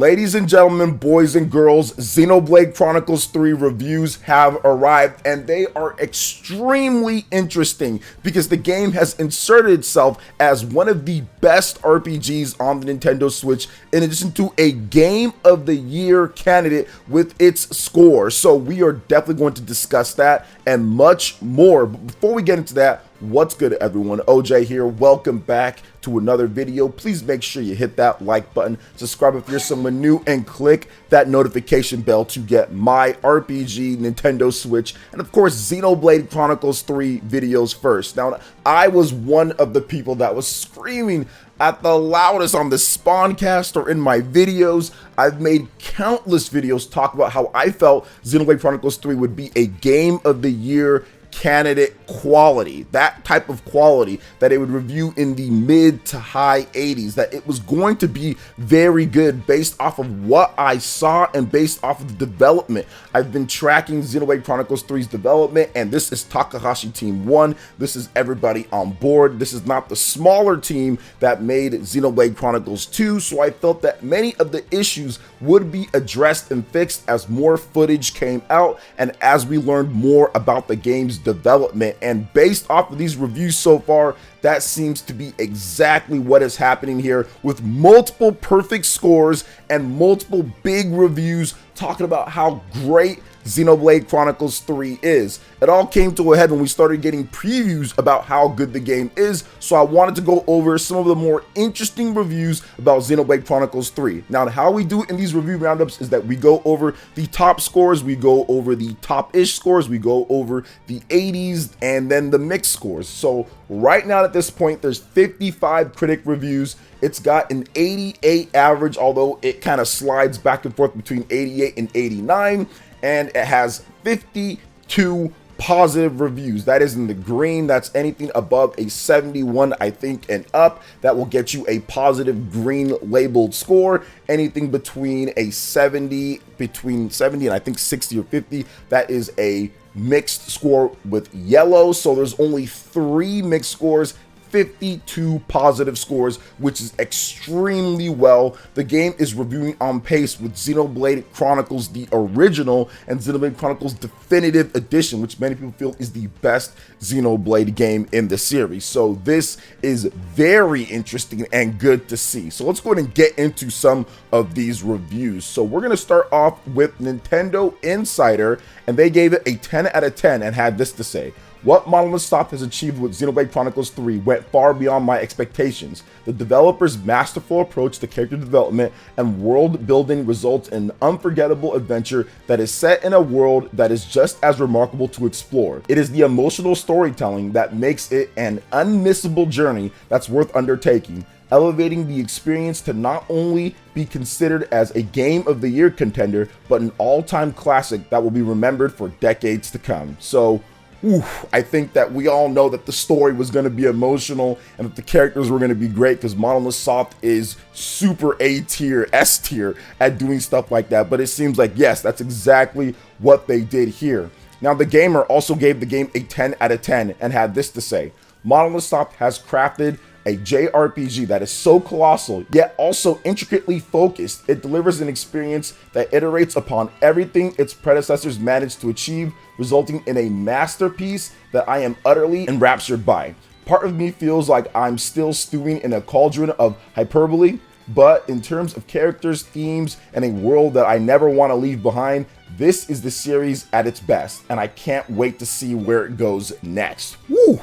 Ladies and gentlemen, boys and girls, Xenoblade Chronicles 3 reviews have arrived, and they are extremely interesting because the game has inserted itself as one of the best RPGs on the Nintendo Switch, in addition to a Game of the Year candidate with its score. So we are definitely going to discuss that and much more. But before we get into that, what's good, everyone? OJ here. Welcome back to another video. Please make sure you hit that like button, subscribe if you're someone new, and click that notification bell to get my RPG, Nintendo Switch, and of course Xenoblade Chronicles 3 videos first. Now, I was one of the people that was screaming at the loudest on the Spawncast or in my videos. I've made countless videos talk about how I felt Xenoblade Chronicles 3 would be a Game of the Year candidate quality, that type of quality that it would review in the mid to high 80s, that it was going to be very good based off of what I saw and based off of the development. I've been tracking Xenoblade Chronicles 3's development, and this is Takahashi Team 1. This is everybody on board. This is not the smaller team that made Xenoblade Chronicles 2, so I felt that many of the issues would be addressed and fixed as more footage came out and as we learned more about the game's development. And based off of these reviews so far, that seems to be exactly what is happening here, with multiple perfect scores and multiple big reviews talking about how great Xenoblade Chronicles 3 is. It all came to a head when we started getting previews about how good the game is, so I wanted to go over some of the more interesting reviews about Xenoblade Chronicles 3. Now, how we do it in these review roundups is that we go over the top scores, we go over the top-ish scores, we go over the 80s, and then the mixed scores. So right now at this point, there's 55 critic reviews. It's got an 88 average, although it kind of slides back and forth between 88 and 89. And it has 52 positive reviews. That is in the green. That's anything above a 71, I think, and up. That will get you a positive green labeled score. Anything between a 70, and I think 60 or 50, that is a mixed score with yellow. So there's only 3 mixed scores, 52 positive scores, which is extremely well. The game is reviewing on pace with Xenoblade Chronicles the original and Xenoblade Chronicles Definitive Edition, which many people feel is the best Xenoblade game in the series. So this is very interesting and good to see. So let's go ahead and get into some of these reviews. So we're going to start off with Nintendo Insider, and they gave it a 10 out of 10 and had this to say: "What Monolith Soft has achieved with Xenoblade Chronicles 3 went far beyond my expectations. The developer's masterful approach to character development and world building results in an unforgettable adventure that is set in a world that is just as remarkable to explore. It is the emotional storytelling that makes it an unmissable journey that's worth undertaking, elevating the experience to not only be considered as a Game of the Year contender, but an all-time classic that will be remembered for decades to come." So I think that we all know that the story was going to be emotional and that the characters were going to be great, because Monolith Soft is super A tier, S tier at doing stuff like that. But it seems like, yes, that's exactly what they did here. Now, the gamer also gave the game a 10 out of 10 and had this to say: "Monolith Soft has crafted a JRPG that is so colossal, yet also intricately focused. It delivers an experience that iterates upon everything its predecessors managed to achieve, resulting in a masterpiece that I am utterly enraptured by. Part of me feels like I'm still stewing in a cauldron of hyperbole, but in terms of characters, themes, and a world that I never want to leave behind, this is the series at its best, and I can't wait to see where it goes next." Woo!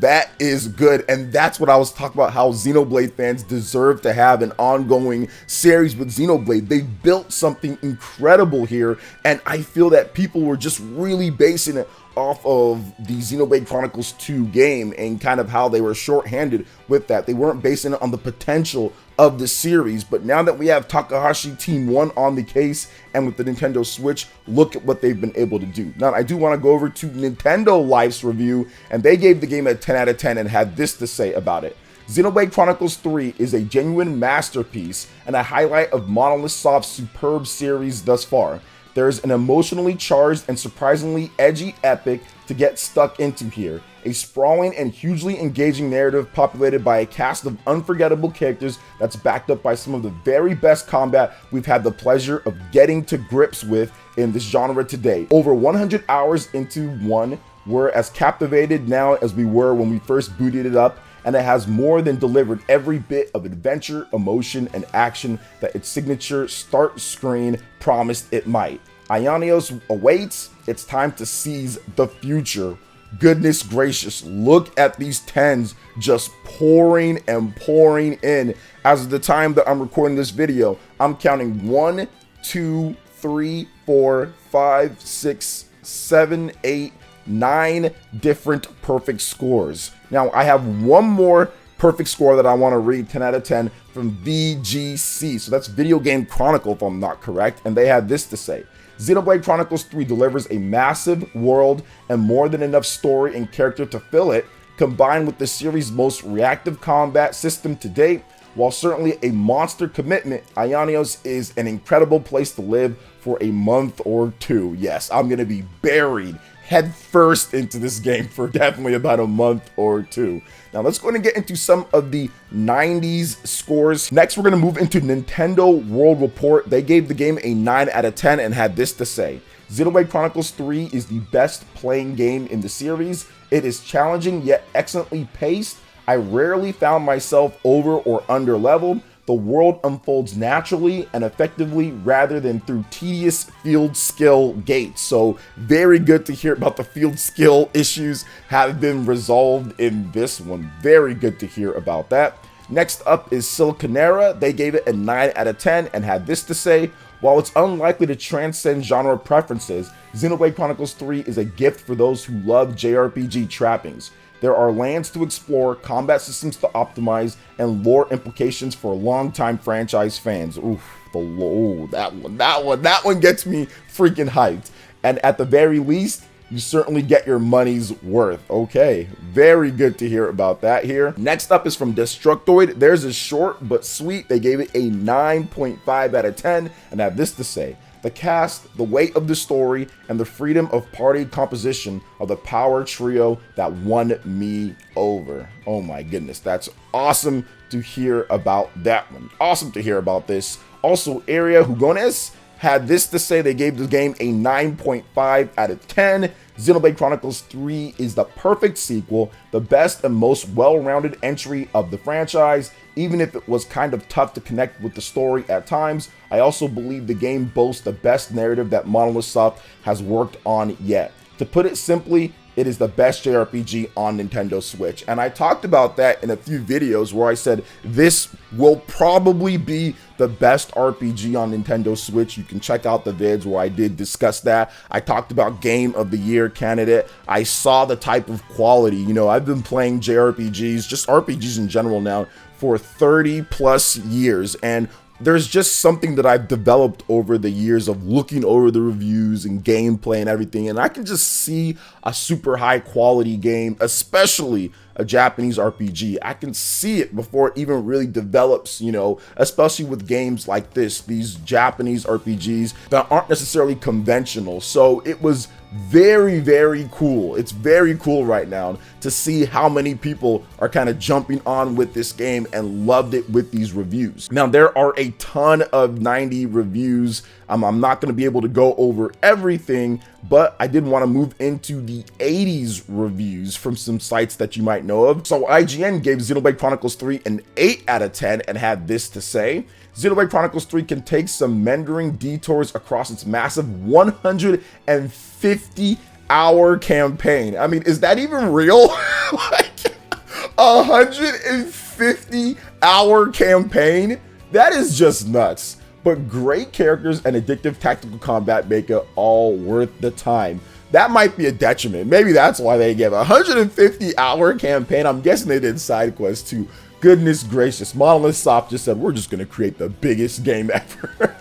That is good, and that's what I was talking about, how Xenoblade fans deserve to have an ongoing series with Xenoblade. They built something incredible here, and I feel that people were just really basing it off of the Xenoblade Chronicles 2 game and kind of how they were shorthanded with that. They weren't basing it on the potential of the series, but now that we have Takahashi Team 1 on the case and with the Nintendo Switch, look at what they've been able to do. Now, I do want to go over to Nintendo Life's review, and they gave the game a 10 out of 10 and had this to say about it: "Xenoblade Chronicles 3 is a genuine masterpiece and a highlight of Monolith Soft's superb series thus far. There's an emotionally charged and surprisingly edgy epic to get stuck into here. A sprawling and hugely engaging narrative populated by a cast of unforgettable characters that's backed up by some of the very best combat we've had the pleasure of getting to grips with in this genre today. Over 100 hours into one, we're as captivated now as we were when we first booted it up, and it has more than delivered every bit of adventure, emotion, and action that its signature start screen promised it might. Aionios awaits. It's time to seize the future. Goodness gracious, look at these 10s just pouring and pouring in. As of the time that I'm recording this video, I'm counting 1, 2, 3, 4, 5, 6, 7, 8, 9 different perfect scores. Now, I have one more perfect score that I want to read, 10 out of 10, from VGC. So that's Video Game Chronicle, if I'm not correct. And they had this to say. Xenoblade Chronicles 3 delivers a massive world and more than enough story and character to fill it, combined with the series' most reactive combat system to date. While certainly a monster commitment, Aionios is an incredible place to live for a month or two. Yes, I'm going to be buried head first into this game for definitely about a month or two. Now let's go ahead and get into some of the 90s scores. Next, we're going to move into Nintendo World Report. They gave the game a 9 out of 10 and had this to say. Xenoblade Chronicles 3 is the best playing game in the series. It is challenging yet excellently paced. I rarely found myself over or under leveled. The world unfolds naturally and effectively rather than through tedious field skill gates. So very good to hear about the field skill issues have been resolved in this one. Very good to hear about that. Next up is Siliconera. They gave it a 9 out of 10 and had this to say. While it's unlikely to transcend genre preferences, Xenoblade Chronicles 3 is a gift for those who love JRPG trappings. There are lands to explore, combat systems to optimize, and lore implications for longtime franchise fans. Oof, that one gets me freaking hyped. And at the very least, you certainly get your money's worth. Okay, very good to hear about that here. Next up is from Destructoid. Theirs is short but sweet. They gave it a 9.5 out of 10 and have this to say. The cast, the weight of the story, and the freedom of party composition are the power trio that won me over. Oh my goodness, that's awesome to hear about that one. Awesome to hear about this. Also, Area Hugones had this to say. They gave the game a 9.5 out of 10. Xenoblade Chronicles 3 is the perfect sequel, the best and most well-rounded entry of the franchise. Even if it was kind of tough to connect with the story at times, I also believe the game boasts the best narrative that Monolith Soft has worked on yet. To put it simply, it is the best JRPG on Nintendo Switch. And I talked about that in a few videos where I said this will probably be the best RPG on Nintendo Switch. You can check out the vids where I did discuss that. I talked about Game of the Year candidate. I saw the type of quality. You know, I've been playing JRPGs, just RPGs in general now, for 30 plus years. And there's just something that I've developed over the years of looking over the reviews and gameplay and everything, and I can just see a super high quality game, especially a Japanese RPG. I can see it before it even really develops, you know, especially with games like this, these Japanese RPGs that aren't necessarily conventional. So it was very, very cool. It's very cool right now to see how many people are kind of jumping on with this game and loved it with these reviews. Now, there are a ton of 90 reviews. I'm not going to be able to go over everything, but I did want to move into the 80s reviews from some sites that you might know of. So IGN gave Xenoblade Chronicles 3 an 8 out of 10 and had this to say. Xenoblade Chronicles 3 can take some meandering detours across its massive 150-hour campaign. I mean, is that even real? Like, 150-hour campaign? That is just nuts. But great characters and addictive tactical combat make it all worth the time. That might be a detriment. Maybe that's why they gave a 150-hour campaign. I'm guessing they did side quests too. Goodness gracious, Monolith Soft just said, we're just going to create the biggest game ever.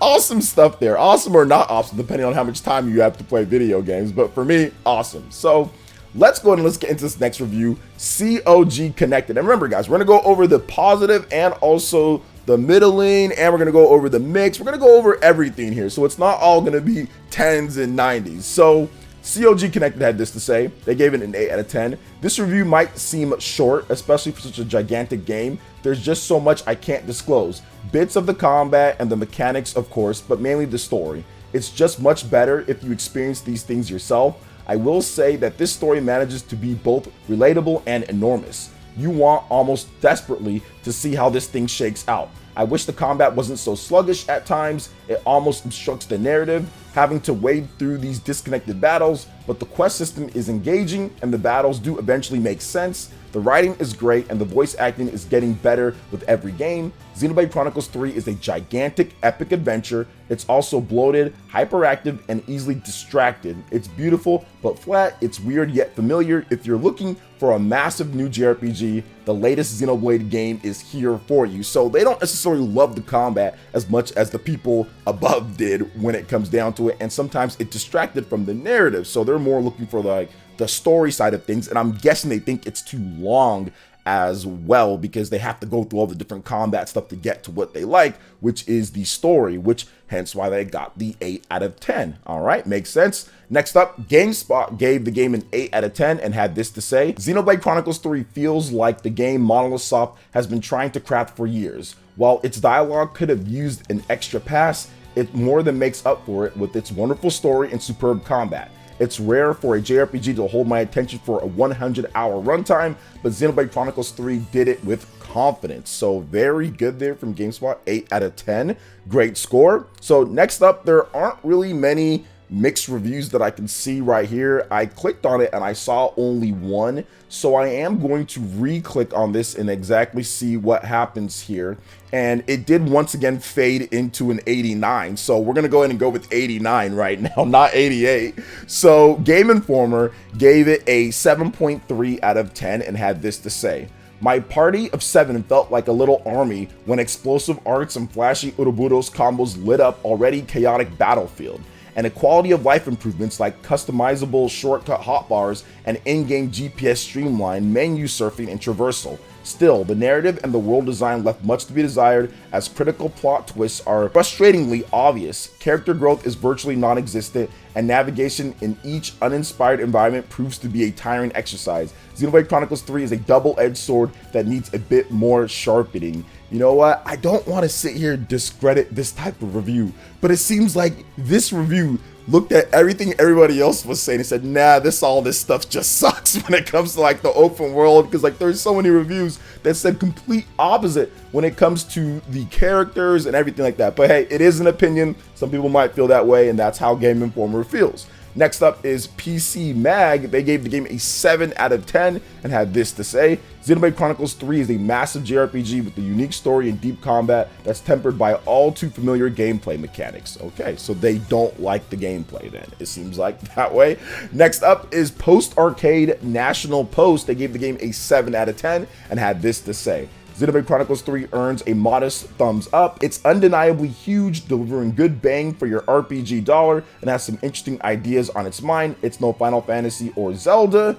Awesome stuff there. Awesome or not awesome, depending on how much time you have to play video games. But for me, awesome. So let's go ahead and let's get into this next review, COG Connected. And remember, guys, we're going to go over the positive and also the middling, and we're going to go over the mix. We're going to go over everything here. So it's not all going to be 10s and 90s. So COG Connected had this to say. They gave it an 8 out of 10. This review might seem short, especially for such a gigantic game. There's just so much I can't disclose. Bits of the combat and the mechanics, of course, but mainly the story. It's just much better if you experience these things yourself. I will say that this story manages to be both relatable and enormous. You want almost desperately to see how this thing shakes out. I wish the combat wasn't so sluggish at times. It almost obstructs the narrative, having to wade through these disconnected battles, but the quest system is engaging and the battles do eventually make sense. The writing is great and the voice acting is getting better with every game. Xenoblade Chronicles 3 is a gigantic, epic adventure. It's also bloated, hyperactive, and easily distracted. It's beautiful but flat. It's weird yet familiar. If you're looking for a massive new JRPG, the latest Xenoblade game is here for you. So they don't necessarily love the combat as much as the people above did when it comes down to it, and sometimes it distracted from the narrative. So they're more looking for like the story side of things, and I'm guessing they think it's too long as well because they have to go through all the different combat stuff to get to what they like, which is the story, which hence why they got the 8 out of 10. All right, makes sense. Next up, GameSpot gave the game an 8 out of 10 and had this to say. Xenoblade Chronicles 3 feels like the game Monolith Soft has been trying to craft for years. While its dialogue could have used an extra pass, it more than makes up for it with its wonderful story and superb combat. It's rare for a JRPG to hold my attention for a 100-hour runtime, but Xenoblade Chronicles 3 did it with confidence. So very good there from GameSpot, 8 out of 10. Great score. So next up, there aren't really many mixed reviews that I can see right here. I clicked on it and I saw only one, so I am going to re-click on this and exactly see what happens here. And it did once again fade into an 89, so we're gonna go ahead and go with 89 right now, not 88. So Game Informer gave it a 7.3 out of 10 and had this to say. My party of 7 felt like a little army when explosive arcs and flashy Ouroboros combos lit up already chaotic battlefield, and quality of life improvements like customizable shortcut hotbars and in-game GPS streamline, menu surfing, and traversal. Still, the narrative and the world design left much to be desired, as critical plot twists are frustratingly obvious. Character growth is virtually non-existent, and navigation in each uninspired environment proves to be a tiring exercise. Xenoblade Chronicles 3 is a double-edged sword that needs a bit more sharpening. You know what? I don't want to sit here and discredit this type of review, but it seems like this review looked at everything everybody else was saying and said, nah, all this stuff just sucks when it comes to like the open world, because like there's so many reviews that said complete opposite when it comes to the characters and everything like that. But hey, it is an opinion. Some people might feel that way, and that's how Game Informer feels. Next up is PC Mag. They gave the game a 7 out of 10 and had this to say. Xenoblade Chronicles 3 is a massive JRPG with a unique story and deep combat that's tempered by all too familiar gameplay mechanics. Okay, so they don't like the gameplay then, it seems like that way. Next up is Post Arcade National Post. They gave the game a 7 out of 10 and had this to say. Xenoblade Chronicles 3 earns a modest thumbs up. It's undeniably huge, delivering good bang for your RPG dollar, and has some interesting ideas on its mind. It's no Final Fantasy or Zelda.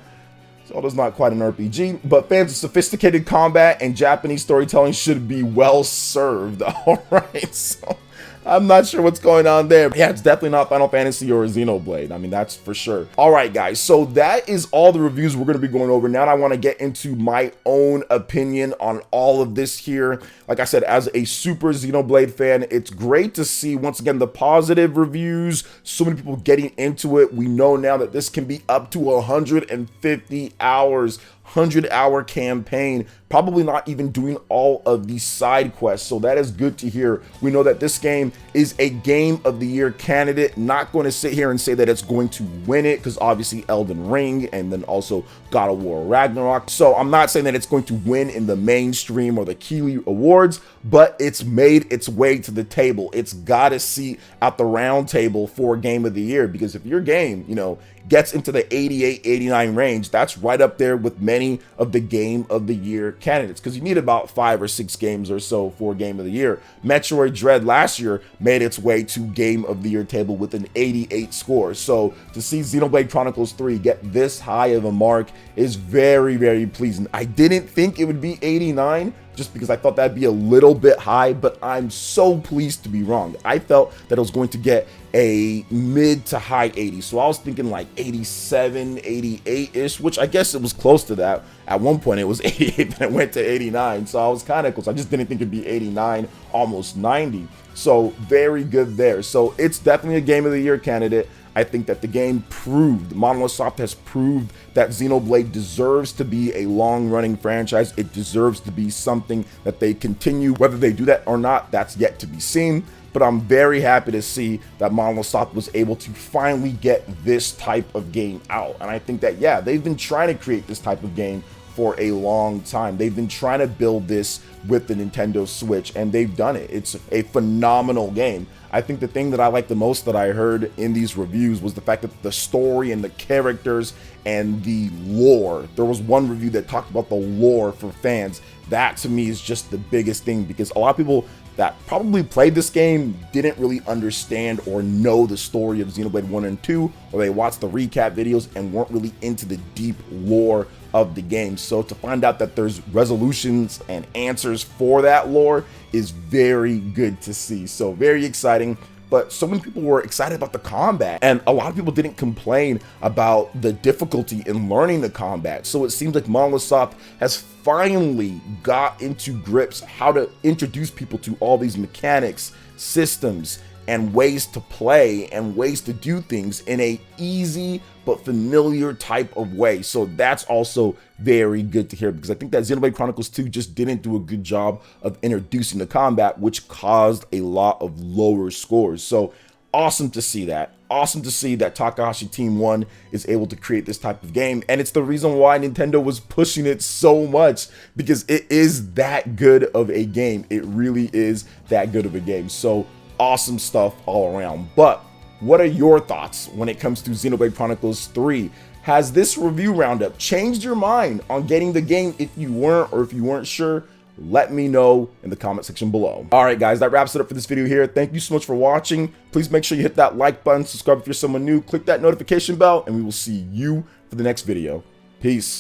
Zelda's not quite an RPG, but fans of sophisticated combat and Japanese storytelling should be well served. Alright, so I'm not sure what's going on there. But yeah, it's definitely not Final Fantasy or Xenoblade. I mean, that's for sure. All right, guys. So that is all the reviews we're going to be going over. Now I want to get into my own opinion on all of this here. Like I said, as a super Xenoblade fan, it's great to see, once again, the positive reviews. So many people getting into it. We know now that this can be up to 150 hours. 100-hour campaign, probably not even doing all of these side quests, so that is good to hear. We know that this game is a Game of the Year candidate. Not going to sit here and say that it's going to win it, because obviously Elden Ring and then also God of War Ragnarok, so I'm not saying that it's going to win in the mainstream or the Keighley Awards, but it's made its way to the table. It's got a seat at the round table for Game of the Year, because if your game, you know, gets into the 88, 89 range, that's right up there with many of the Game of the Year candidates, because you need about 5 or 6 games or so for Game of the Year. Metroid Dread last year made its way to Game of the Year table with an 88 score. So to see Xenoblade Chronicles 3 get this high of a mark is very, very pleasing. I didn't think it would be 89, just because I thought that'd be a little bit high, but I'm so pleased to be wrong. I felt that it was going to get a mid to high 80s. So I was thinking like 87, 88-ish, which I guess it was close to that. At one point it was 88, then it went to 89. So I was kind of close. I just didn't think it'd be 89, almost 90. So very good there. So it's definitely a Game of the Year candidate. I think that the game proved, Monolith Soft has proved that Xenoblade deserves to be a long-running franchise. It deserves to be something that they continue. Whether they do that or not, that's yet to be seen. But I'm very happy to see that Monolith Soft was able to finally get this type of game out. And I think that, yeah, they've been trying to create this type of game for a long time. They've been trying to build this with the Nintendo Switch, and they've done it. It's a phenomenal game. I think the thing that I like the most that I heard in these reviews was the fact that the story and the characters and the lore. There was one review that talked about the lore for fans. That to me is just the biggest thing, because a lot of people that probably played this game didn't really understand or know the story of Xenoblade 1 and 2, or they watched the recap videos and weren't really into the deep lore of the game. So to find out that there's resolutions and answers for that lore is very good to see. So very exciting. But so many people were excited about the combat, and a lot of people didn't complain about the difficulty in learning the combat. So it seems like Monolith Soft has finally got into grips how to introduce people to all these mechanics, systems, and ways to play and ways to do things in a easy but familiar type of way. So that's also very good to hear, because I think that Xenoblade Chronicles 2 just didn't do a good job of introducing the combat, which caused a lot of lower scores. So awesome to see that. Awesome to see that Takahashi Team 1 is able to create this type of game. And it's the reason why Nintendo was pushing it so much, because it is that good of a game. It really is that good of a game. So awesome stuff all around. But what are your thoughts when it comes to Xenoblade Chronicles 3? Has this review roundup changed your mind on getting the game if you weren't, or if you weren't sure? Let me know in the comment section below. All right, guys, that wraps it up for this video here. Thank you so much for watching. Please make sure you hit that like button, subscribe if you're someone new, click that notification bell, and we will see you for the next video. Peace.